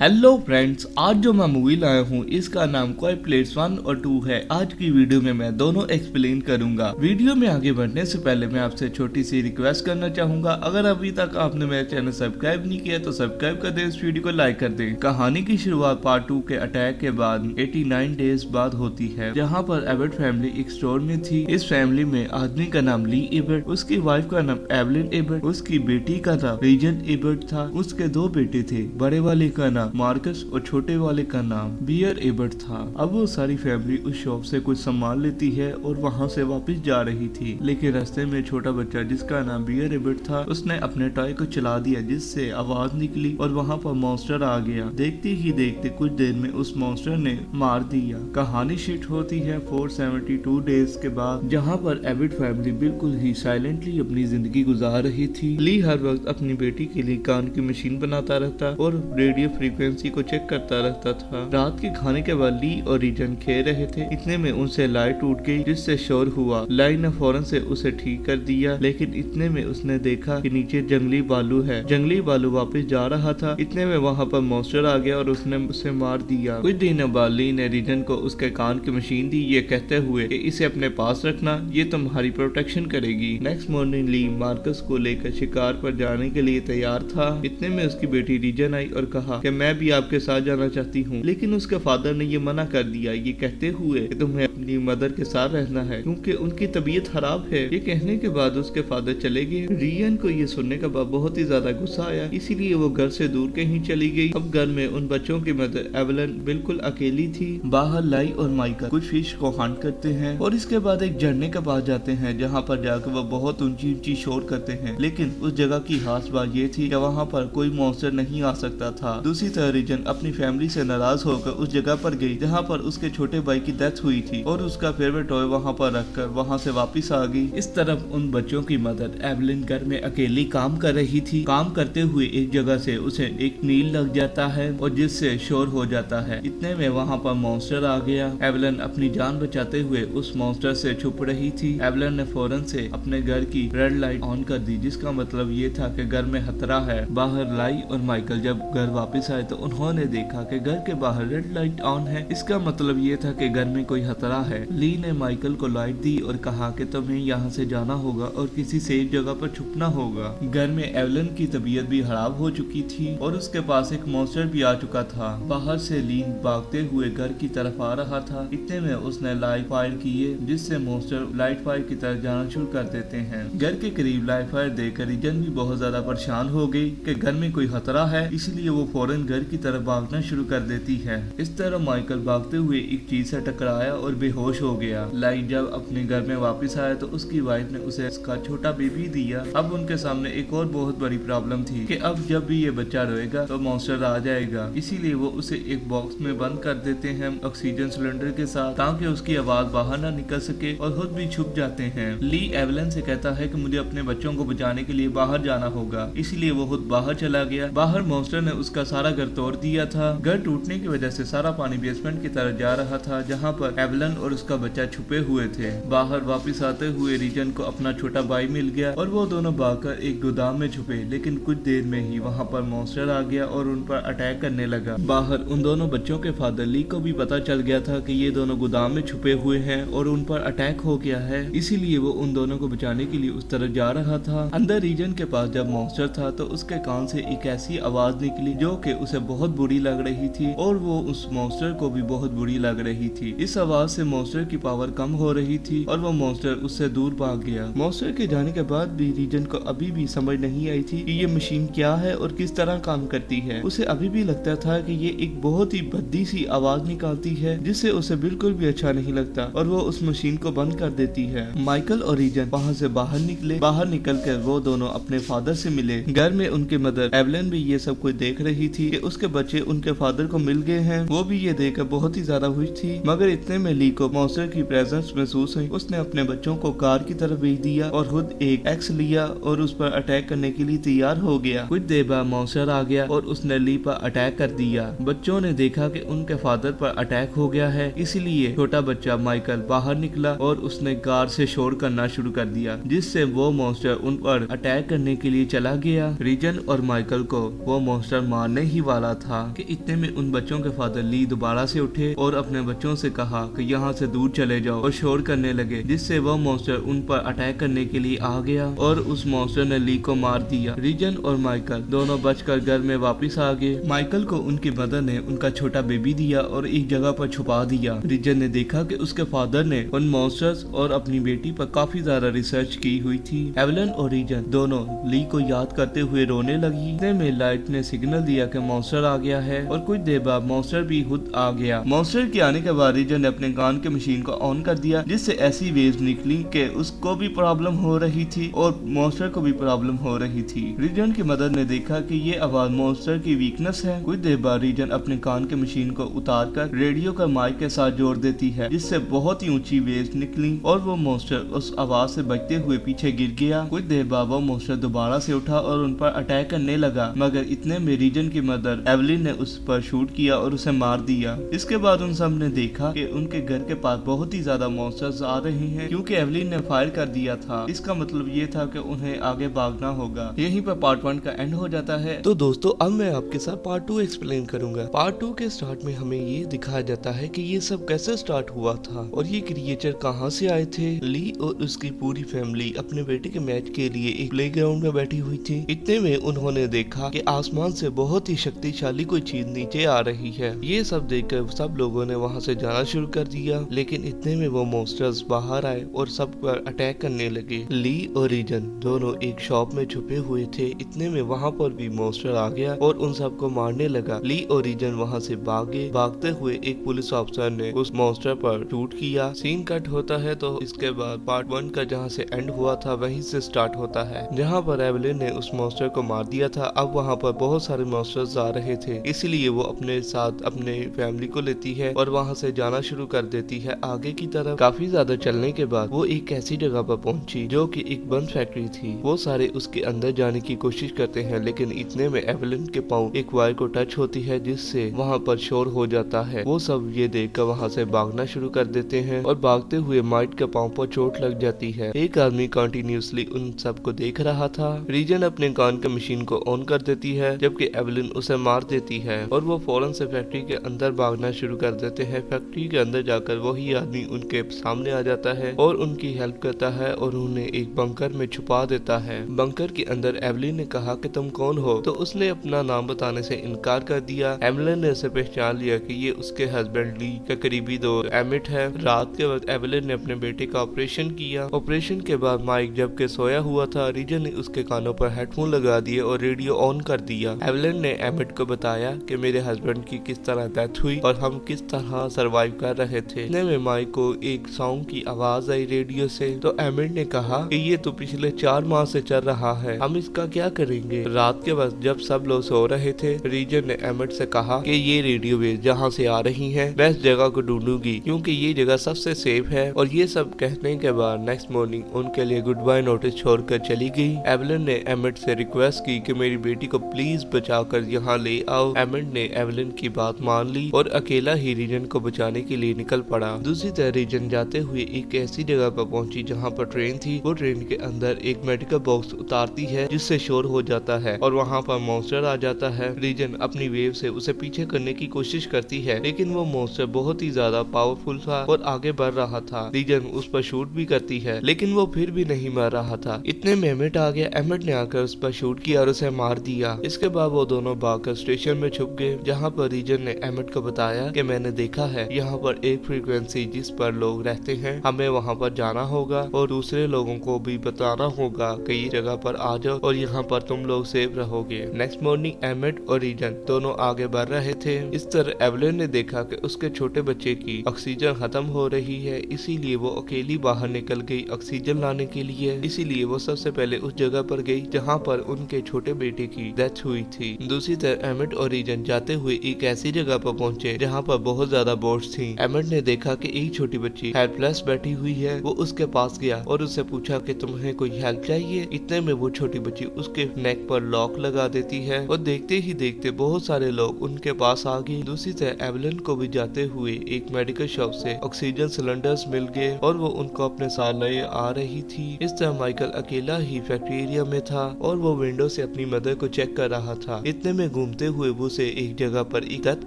Hello friends, आज जो मैं मूवी लाया हूँ इसका नाम क्वाइट प्लेस 1 और 2 है। आज की वीडियो में मैं दोनों एक्सप्लेन करूंगा। वीडियो में आगे बढ़ने से पहले मैं आपसे छोटी सी रिक्वेस्ट करना चाहूंगा, अगर अभी तक आपने मेरा चैनल सब्सक्राइब नहीं किया तो सब्सक्राइब कर दे, इस वीडियो को लाइक कर दे। कहानी की शुरुआत पार्ट 2 के अटैक के बाद 89 डेज बाद होती है, जहाँ पर एबर्ट फैमिली एक स्टोर में थी। इस फैमिली में आदमी का नाम ली एबर्ट, उसकी वाइफ का नाम एवलिन एबर्ट, उसकी बेटी का नाम रीजन एबर्ट था। उसके दो बेटे थे, बड़े वाले का नाम मार्कस और छोटे वाले का नाम बियर एबर्ट था। अब वो सारी फैमिली उस शॉप से कुछ सामान लेती है और वहाँ से वापस जा रही थी, लेकिन रास्ते में छोटा बच्चा जिसका नाम बियर एबर्ट था, उसने अपने टॉय को चला दिया जिससे आवाज निकली और वहाँ पर मॉन्स्टर आ गया। देखते ही देखते कुछ देर में उस मॉन्स्टर ने मार दिया। कहानी शिफ्ट होती है 472 डेज के बाद, जहाँ पर एबर्ट फैमिली बिल्कुल ही साइलेंटली अपनी जिंदगी गुजार रही थी। ली हर वक्त अपनी बेटी के लिए कान की मशीन बनाता रहता और रेडियो फ्रीक्वेंसी को चेक करता रहता था। रात के खाने के बाद ली और रीजन खेल रहे थे, इतने में उनसे लाइट टूट गई जिससे शोर हुआ। लाई ने फौरन से उसे ठीक कर दिया, लेकिन इतने में उसने देखा कि नीचे जंगली बालू है। जंगली बालू वापस जा रहा था, इतने में वहाँ पर मॉन्स्टर आ गया और उसने उसे मार दिया। कुछ दिनों बाद ली ने रीजन को उसके कान की मशीन दी, ये कहते हुए कि इसे अपने पास रखना, ये तुम्हारी प्रोटेक्शन करेगी। नेक्स्ट मॉर्निंग ली मार्कस को लेकर शिकार पर जाने के लिए तैयार था। इतने में उसकी बेटी रीजन आई और कहा कि मैं भी आपके साथ जाना चाहती हूँ, लेकिन उसके फादर ने ये मना कर दिया, ये कहते हुए कि तुम्हें अपनी मदर के साथ रहना है क्योंकि उनकी तबीयत खराब है। ये कहने के बाद उसके फादर चले गए। रियन को ये सुनने के बाद बहुत ही ज्यादा गुस्सा आया, इसीलिए वो घर से दूर कहीं चली गई। अब घर में उन बच्चों की मदर एवलन बिल्कुल अकेली थी। बाहर लाई और माइकल कुछ फिश को हंट करते हैं और इसके बाद एक झरने के पास जाते हैं, जहाँ पर जाकर वो बहुत ऊंची ऊंची शोर करते हैं, लेकिन उस जगह की खास बात ये थी कि वहाँ पर कोई मॉन्स्टर नहीं आ सकता था। दूसरी तरह रीजन अपनी फैमिली से नाराज होकर उस जगह पर गई जहाँ पर उसके छोटे भाई की डेथ हुई थी और उसका फेवरेट टॉय वहाँ पर रखकर वहाँ से वापस आ गई। इस तरफ उन बच्चों की मदर एवलिन घर में अकेली काम कर रही थी। काम करते हुए एक जगह से उसे एक नील लग जाता है और जिससे शोर हो जाता है। इतने में वहाँ पर मॉन्स्टर आ गया। एवलिन अपनी जान बचाते हुए उस मॉन्स्टर से छुप रही थी। एवलिन ने फौरन से अपने घर की रेड लाइट ऑन कर दी, जिसका मतलब ये था कि घर में खतरा है। बाहर लाई और माइकल जब घर वापस आए तो उन्होंने देखा कि घर के बाहर रेड लाइट ऑन है, इसका मतलब ये था कि घर में कोई खतरा है। ली ने माइकल को लाइट दी और कहा कि तुम्हें यहाँ से जाना होगा और किसी सेफ जगह पर छुपना होगा। घर में एवलन की तबीयत भी खराब हो चुकी थी और उसके पास एक मॉन्स्टर भी आ चुका था। बाहर से ली भागते हुए घर की तरफ आ रहा था। इतने में उसने लाइट फायर किए, जिससे मॉन्स्टर लाइट फायर की तरफ जाना शुरू कर देते हैं। घर के करीब लाइट फायर देखकर रीजन भी बहुत ज्यादा परेशान हो गई कि घर में कोई खतरा है, इसलिए वो फौरन घर की तरफ भागना शुरू कर देती है। इस तरह माइकल भागते हुए एक चीज से टकराया और बेहोश हो गया। लाइट जब अपने घर में वापस आया तो उसकी वाइफ ने उसे उसका छोटा बेबी दिया। अब उनके सामने एक और बहुत बड़ी प्रॉब्लम थी कि अब जब भी ये बच्चा रोएगा तो मॉन्स्टर आ जाएगा, इसीलिए वो उसे एक बॉक्स में बंद कर देते हैं ऑक्सीजन सिलेंडर के साथ, ताकि उसकी आवाज बाहर ना निकल सके और खुद भी छुप जाते हैं। ली एवलन से कहता है कि मुझे अपने बच्चों को बचाने के लिए बाहर जाना होगा, इसीलिए वो खुद बाहर चला गया। बाहर मॉन्स्टर ने उसका सारा घर तोड़ दिया था। घर टूटने की वजह से सारा पानी बेसमेंट की तरफ जा रहा था, जहाँ पर एवलन और उसका बच्चा छुपे हुए थे। बाहर वापस आते हुए रीजन को अपना छोटा भाई मिल गया और वो दोनों भागकर एक गोदाम में छुपे, लेकिन कुछ देर में ही वहाँ पर मॉन्स्टर आ गया और उन पर अटैक करने लगा। बाहर उन दोनों बच्चों के फादर ली को भी पता चल गया था कि ये दोनों गोदाम में छुपे हुए हैं और उन पर अटैक हो गया है, इसीलिए वो उन दोनों को बचाने के लिए उस तरफ जा रहा था। अंदर रीजन के पास जब मॉन्स्टर था तो उसके कान से एक ऐसी आवाज निकली जो कि उसे बहुत बुरी लग रही थी और वो उस मॉन्स्टर को भी बहुत बुरी लग रही थी। इस आवाज से मॉन्स्टर की पावर कम हो रही थी और वो मॉन्स्टर उससे दूर भाग गया। मॉन्स्टर के जाने के बाद भी रीजन को अभी भी समझ नहीं आई थी कि ये मशीन क्या है और किस तरह काम करती है। उसे अभी भी लगता था कि ये एक बहुत ही भद्दी सी आवाज निकालती है, जिससे उसे बिल्कुल भी अच्छा नहीं लगता और वो उस मशीन को बंद कर देती है। माइकल और रीजन वहाँ से बाहर निकले। बाहर निकल कर वो दोनों अपने फादर से मिले। घर में उनके मदर एवलन भी ये सब कुछ देख रही थी कि उसके बच्चे उनके फादर को मिल गए हैं। वो भी ये देखकर बहुत ही ज्यादा खुश थी, मगर इतने में ली को मॉन्स्टर की प्रेजेंस महसूस हुई। उसने अपने बच्चों को कार की तरफ भेज दिया और खुद एक एक्स लिया और उस पर अटैक करने के लिए तैयार हो गया। कुछ देर बाद मॉन्स्टर आ गया और उसने ली पर अटैक कर दिया। बच्चों ने देखा कि उनके फादर पर अटैक हो गया है, इसीलिए छोटा बच्चा माइकल बाहर निकला और उसने कार से शोर करना शुरू कर दिया, जिससे वो मॉन्स्टर उन पर अटैक करने के लिए चला गया। रीजन और माइकल को वो मॉन्स्टर मारने ही वाला था कि इतने में उन बच्चों के फादर ली दोबारा से उठे और अपने बच्चों से कहा कि यहाँ से दूर चले जाओ और शोर करने लगे, जिससे वह मॉन्स्टर उन पर अटैक करने के लिए आ गया और उस मॉन्स्टर ने ली को मार दिया। रीजन और माइकल दोनों बचकर घर में वापस आ गए। माइकल को उनकी मदर ने उनका छोटा बेबी दिया और एक जगह पर छुपा दिया। रीजन ने देखा कि उसके फादर ने उन मॉन्स्टर्स और अपनी बेटी पर काफी ज्यादा रिसर्च की हुई थी। एवलन और रीजन दोनों ली को याद करते हुए रोने लगी। इतने में लाइट ने सिग्नल दिया कि मॉन्स्टर आ गया है और कुछ देर बाद मॉन्स्टर भी खुद आ गया। मॉन्स्टर के आने के बाद रीजन ने अपने कान के मशीन को ऑन कर दिया, जिससे ऐसी वेव्स निकली कि उसको भी प्रॉब्लम हो रही थी और मॉन्स्टर को भी प्रॉब्लम हो रही थी। रीजन की मदर ने देखा कि ये आवाज मॉन्स्टर की वीकनेस है। कुछ देर बाद रीजन अपने कान के मशीन को उतार कर रेडियो का माइक के साथ जोड़ देती है, जिससे बहुत ही ऊंची वेव्स निकली और वो मॉन्स्टर उस आवाज से बचते हुए पीछे गिर गया। कुछ देर बाद वो मॉन्स्टर दोबारा से उठा और उन पर अटैक करने लगा, मगर इतने में रीजन की मदर एवलिन ने उस पर शूट किया और उसे मार दिया। इसके बाद उन सब ने देखा कि उनके घर के पास बहुत ही ज्यादा मॉन्स्टर्स आ रहे हैं, क्योंकि एवलिन ने फायर कर दिया था। इसका मतलब ये था कि उन्हें आगे भागना होगा। यहीं पर पार्ट 1 का एंड हो जाता है। तो दोस्तों अब मैं आपके साथ पार्ट 2 एक्सप्लेन करूंगा। पार्ट 2 के स्टार्ट में हमें ये दिखाया जाता है कि ये सब कैसे स्टार्ट हुआ था और ये क्रिएचर कहाँ से आए थे। ली और उसकी पूरी फैमिली अपने बेटे के मैच के लिए एक प्लेग्राउंड में बैठी हुई थी। इतने में उन्होंने देखा कि आसमान से बहुत ही शक्तिशाली कोई चीज नीचे आ रही है। ये सब देखकर सब लोगों ने वहाँ से जाना शुरू कर दिया, लेकिन इतने में वो मॉन्स्टर्स बाहर आए और सब पर अटैक करने लगे। ली और रीजन दोनों एक शॉप में छुपे हुए थे। इतने में वहाँ पर भी मॉन्स्टर आ गया और उन सबको मारने लगा। ली और रीजन वहाँ से भागे। भागते हुए एक पुलिस ऑफिसर ने उस मॉन्स्टर पर शूट किया। सीन कट होता है तो इसके बाद पार्ट 1 का जहाँ से एंड हुआ था वहीं से स्टार्ट होता है, जहाँ पर एवलिन ने उस मॉन्स्टर को मार दिया था। अब वहाँ पर बहुत सारे मॉन्स्टर्स आ रहे थे, इसलिए वो अपने साथ अपने फैमिली को लेती है और वहाँ से जाना शुरू कर देती है आगे की तरफ। काफी ज्यादा चलने के बाद वो एक ऐसी जगह पर पहुंची जो कि एक बंद फैक्ट्री थी। वो सारे उसके अंदर जाने की कोशिश करते हैं, लेकिन इतने में एवलिन के पाँव एक वायर को टच होती है, जिससे वहाँ पर शोर हो जाता है। वो सब ये देखकर वहाँ से भागना शुरू कर देते हैं और भागते हुए माइट के पाँव पर चोट लग जाती है। एक आदमी कंटिन्यूसली उन सबको देख रहा था। रीजन अपने कान के मशीन को ऑन कर देती है, जबकि एवलिन उसे मार देती है और वो फौरन से फैक्ट्री के अंदर भागना शुरू कर देते हैं। फैक्ट्री के अंदर जाकर वही आदमी उनके सामने आ जाता है और उनकी हेल्प करता है और उन्हें एक बंकर में छुपा देता है। बंकर के अंदर एवलिन ने कहा कि तुम कौन हो, तो उसने अपना नाम बताने से इनकार कर दिया। एवलिन ने उसे पहचान लिया कि ये उसके हस्बैंड ली का करीबी दोस्त एमिट है। रात के वक्त एवलिन ने अपने बेटे का ऑपरेशन किया। ऑपरेशन के बाद माइक जबकि सोया हुआ था, रीजन ने उसके कानों पर हेडफोन लगा दिए और रेडियो ऑन कर दिया। एवलिन ने एमिट को बताया कि मेरे हस्बैंड की किस तरह डेथ हुई और हम किस तरह सरवाइव कर रहे थे। इतने में माइक को एक सॉन्ग की आवाज आई रेडियो से, तो एमिट ने कहा कि ये तो पिछले 4 माह से चल रहा है, हम इसका क्या करेंगे। रात के वक्त जब सब लोग सो रहे थे, रीजन ने एमिट से कहा कि ये रेडियो वेव जहाँ से आ रही है मैं इस जगह को ढूंढूंगी, क्योंकि ये जगह सबसे सेफ है। और ये सब कहने के बाद नेक्स्ट मॉर्निंग उनके लिए गुड बाय नोटिस छोड़कर चली गई। एवलिन ने एमिट से रिक्वेस्ट की कि मेरी बेटी को प्लीज बचाकर यहाँ ले आओ। एमिट ने एवलिन की बात मान ली और अकेला ही रीजन को बचाने के लिए निकल पड़ा। दूसरी तरह रीजन जाते हुए एक ऐसी जगह पर पहुंची जहाँ पर ट्रेन थी। वो ट्रेन के अंदर एक मेडिकल बॉक्स उतारती है, जिससे शोर हो जाता है और वहाँ पर मॉन्स्टर आ जाता है। रीजन अपनी वेव से उसे पीछे करने की कोशिश करती है, लेकिन वो मॉन्स्टर बहुत ही ज्यादा पावरफुल था और आगे बढ़ रहा था। रीजन उस पर शूट भी करती है, लेकिन वो फिर भी नहीं मर रहा था। इतने में एमिट आ गया। एमिट ने आकर उस पर शूट किया और उसे मार दिया। इसके बाद वो दोनों भागकर स्टेशन में छुप गए, जहाँ पर रीजन ने एमिट को बताया कि मैंने देखा है यहाँ पर एक फ्रीक्वेंसी जिस पर लोग रहते हैं, हमें वहाँ पर जाना होगा और दूसरे लोगों को भी बताना होगा कि ये जगह पर आ जाओ और यहाँ पर तुम लोग सेफ रहोगे। नेक्स्ट मॉर्निंग एमिट और रीजन दोनों आगे बढ़ रहे थे। इस तरह एवलिन ने देखा कि उसके छोटे बच्चे की ऑक्सीजन खत्म हो रही है, इसीलिए वो अकेली बाहर निकल गई ऑक्सीजन लाने के लिए। इसीलिए वो सबसे पहले उस जगह पर गई जहाँ पर उनके छोटे बेटे की डेथ हुई थी। दूसरी तरफ एमिट और रीजन जाते हुए एक ऐसी जगह पर पहुंचे जहाँ पर बहुत ज्यादा बोट्स थी। एमिट ने देखा कि एक छोटी बच्ची हेल्पलेस बैठी हुई है। वो उसके पास गया और उससे पूछा कि तुम्हें कोई हेल्प चाहिए। इतने में वो छोटी बच्ची उसके नेक पर लॉक लगा देती है और देखते ही देखते बहुत सारे लोग उनके पास आ गए। दूसरी तरफ एवलिन को भी जाते हुए एक मेडिकल शॉप से ऑक्सीजन सिलेंडर्स मिल गए और वो उनको अपने साथ ले आ रही थी। इस तरह माइकल अकेला ही फैक्ट्री एरिया में था और वो विंडो से अपनी मदर को चेक कर रहा था। इतने में घूमते हुए उसे एक जगह पर एक डेथ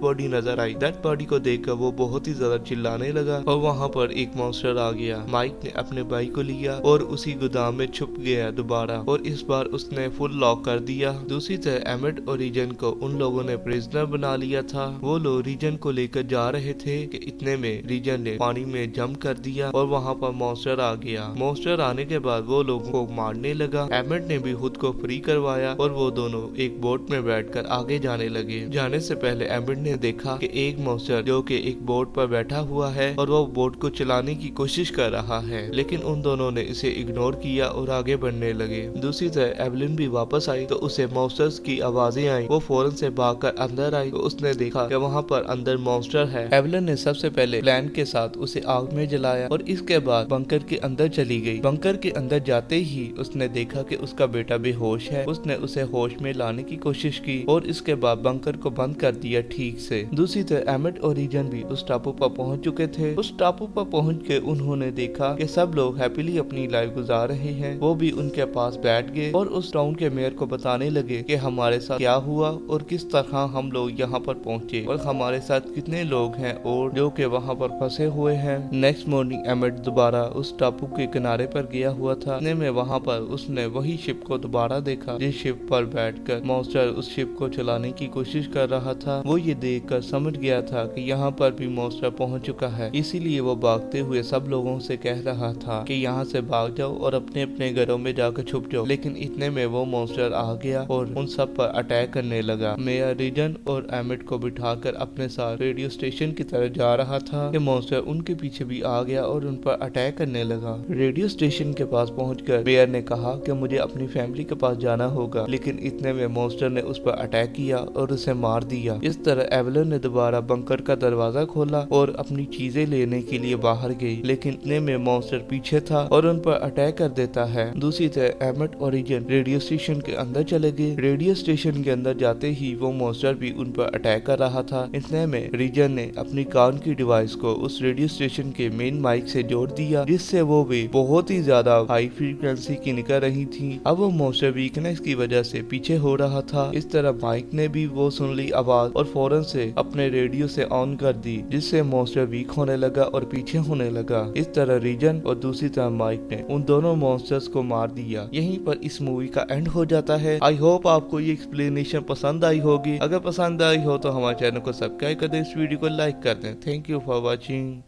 बॉडी नजर आई। डेथ बॉडी को देखकर वो बहुत ही ज्यादा चिल्लाने लगा और वहाँ पर एक मॉन्स्टर आ गया। माइक ने अपने भाई को लिया और उसी गोदाम में छुप गया दोबारा, और इस बार उसने फुल लॉक कर दिया। दूसरी तरह एमिट और रीजन को उन लोगों ने प्रिजनर बना लिया था। वो लोग रीजन को लेकर जा रहे थे कि इतने में रीजन ने पानी में जंप कर दिया और वहाँ पर मॉन्स्टर आ गया। मॉन्स्टर आने के बाद वो लोगों को मारने लगा। एमिट ने भी खुद को फ्री करवाया और वो दोनों एक बोट में बैठकर आगे जाने लगे। जाने से पहले एमिट ने देखा कि एक मॉन्स्टर जो कि एक बोट पर बैठा हुआ है और वो बोट को चलाने की कोशिश कर रहा है, लेकिन उन दोनों ने इसे इग्नोर किया और आगे बढ़ने लगे। दूसरी तरह एवलिन भी वापस आई तो उसे मॉन्स्टर्स की आवाजें आई। वो फौरन से भागकर अंदर आई तो उसने देखा कि वहाँ पर अंदर मॉन्स्टर है। एवलिन ने सबसे पहले प्लान के साथ उसे आग में जलाया और इसके बाद बंकर के अंदर चली गई। बंकर के अंदर जाते ही उसने देखा कि उसका बेटा बेहोश है। उसने उसे होश में लाने की कोशिश की और इसके बाद बंकर को बंद कर दिया ठीक से। दूसरी तरह एमिट और रीजन भी उस टापू पर पहुंच चुके थे। उस टापू पर पहुंच के उन्होंने देखा कि सब लोग हैप्पीली अपनी लाइफ गुजार रहे हैं। वो भी उनके पास बैठ गए और उस टाउन के मेयर को बताने लगे कि हमारे साथ क्या हुआ और किस तरह हम लोग यहाँ पर पहुँचे और हमारे साथ कितने लोग हैं और जो कि वहाँ पर फंसे हुए हैं। नेक्स्ट मॉर्निंग एमिट दोबारा उस टापू के किनारे पर गया हुआ था। में वहाँ पर उसने वही शिप को दोबारा देखा जिस शिप पर बैठकर मॉन्स्टर उस शिप को चलाने की कोशिश कर रहा था। वो ये देखकर समझ गया था कि यहाँ पर भी मॉन्स्टर पहुँच चुका है, इसीलिए वो भागते हुए सब लोगों से कह रहा था कि यहाँ से भाग जाओ और अपने अपने घरों में जाकर छुप जाओ। लेकिन इतने में वो मॉन्स्टर आ गया और उन सब पर अटैक करने लगा। मेयर रीजन और एमिट को बिठाकर अपने साथ रेडियो स्टेशन की तरफ जा रहा था कि मॉन्स्टर उनके पीछे भी आ गया और उन पर अटैक करने लगा। रेडियो स्टेशन के पास पहुंचकर मेयर ने कहा कि मुझे अपनी फैमिली के पास जाना होगा, लेकिन इतने में मॉन्स्टर ने उस पर अटैक किया और उसे मार दिया। इस तरह एवलिन ने दोबारा बंकर का दरवाजा खोला और अपनी चीजें लेने के लिए बाहर गई, लेकिन इतने में मॉन्स्टर पीछे था और उन पर अटैक कर देता है। दूसरी तरह एमिट और रीजन रेडियो स्टेशन के अंदर चले गए। रेडियो स्टेशन के अंदर जाते ही वो मॉन्स्टर भी उन पर अटैक कर रहा था। इतने में रीजन ने अपनी कान की डिवाइस को उस रेडियो स्टेशन के मेन माइक से जोड़ दिया, जिससे वो भी बहुत ही ज्यादा हाई फ्रीक्वेंसी की निकल रही थी। अब वो मॉन्स्टर वीकनेस की वजह से पीछे हो रहा था। इस तरह माइक ने भी वो सुन ली आवाज और फौरन से अपने रेडियो से ऑन कर दी, जिससे मॉन्स्टर वीक होने लगा और पीछे होने लगा। इस तरह रीजन और दूसरी तरह माइक ने उन दोनों मॉन्स्टर्स को मार दिया। यहीं पर इस मूवी का एंड हो जाता है। आई होप आपको ये एक्सप्लेनेशन पसंद आई होगी। अगर पसंद आई हो तो हमारे चैनल को सब्सक्राइब कर दें, इस वीडियो को लाइक कर दें। Thank you for watching.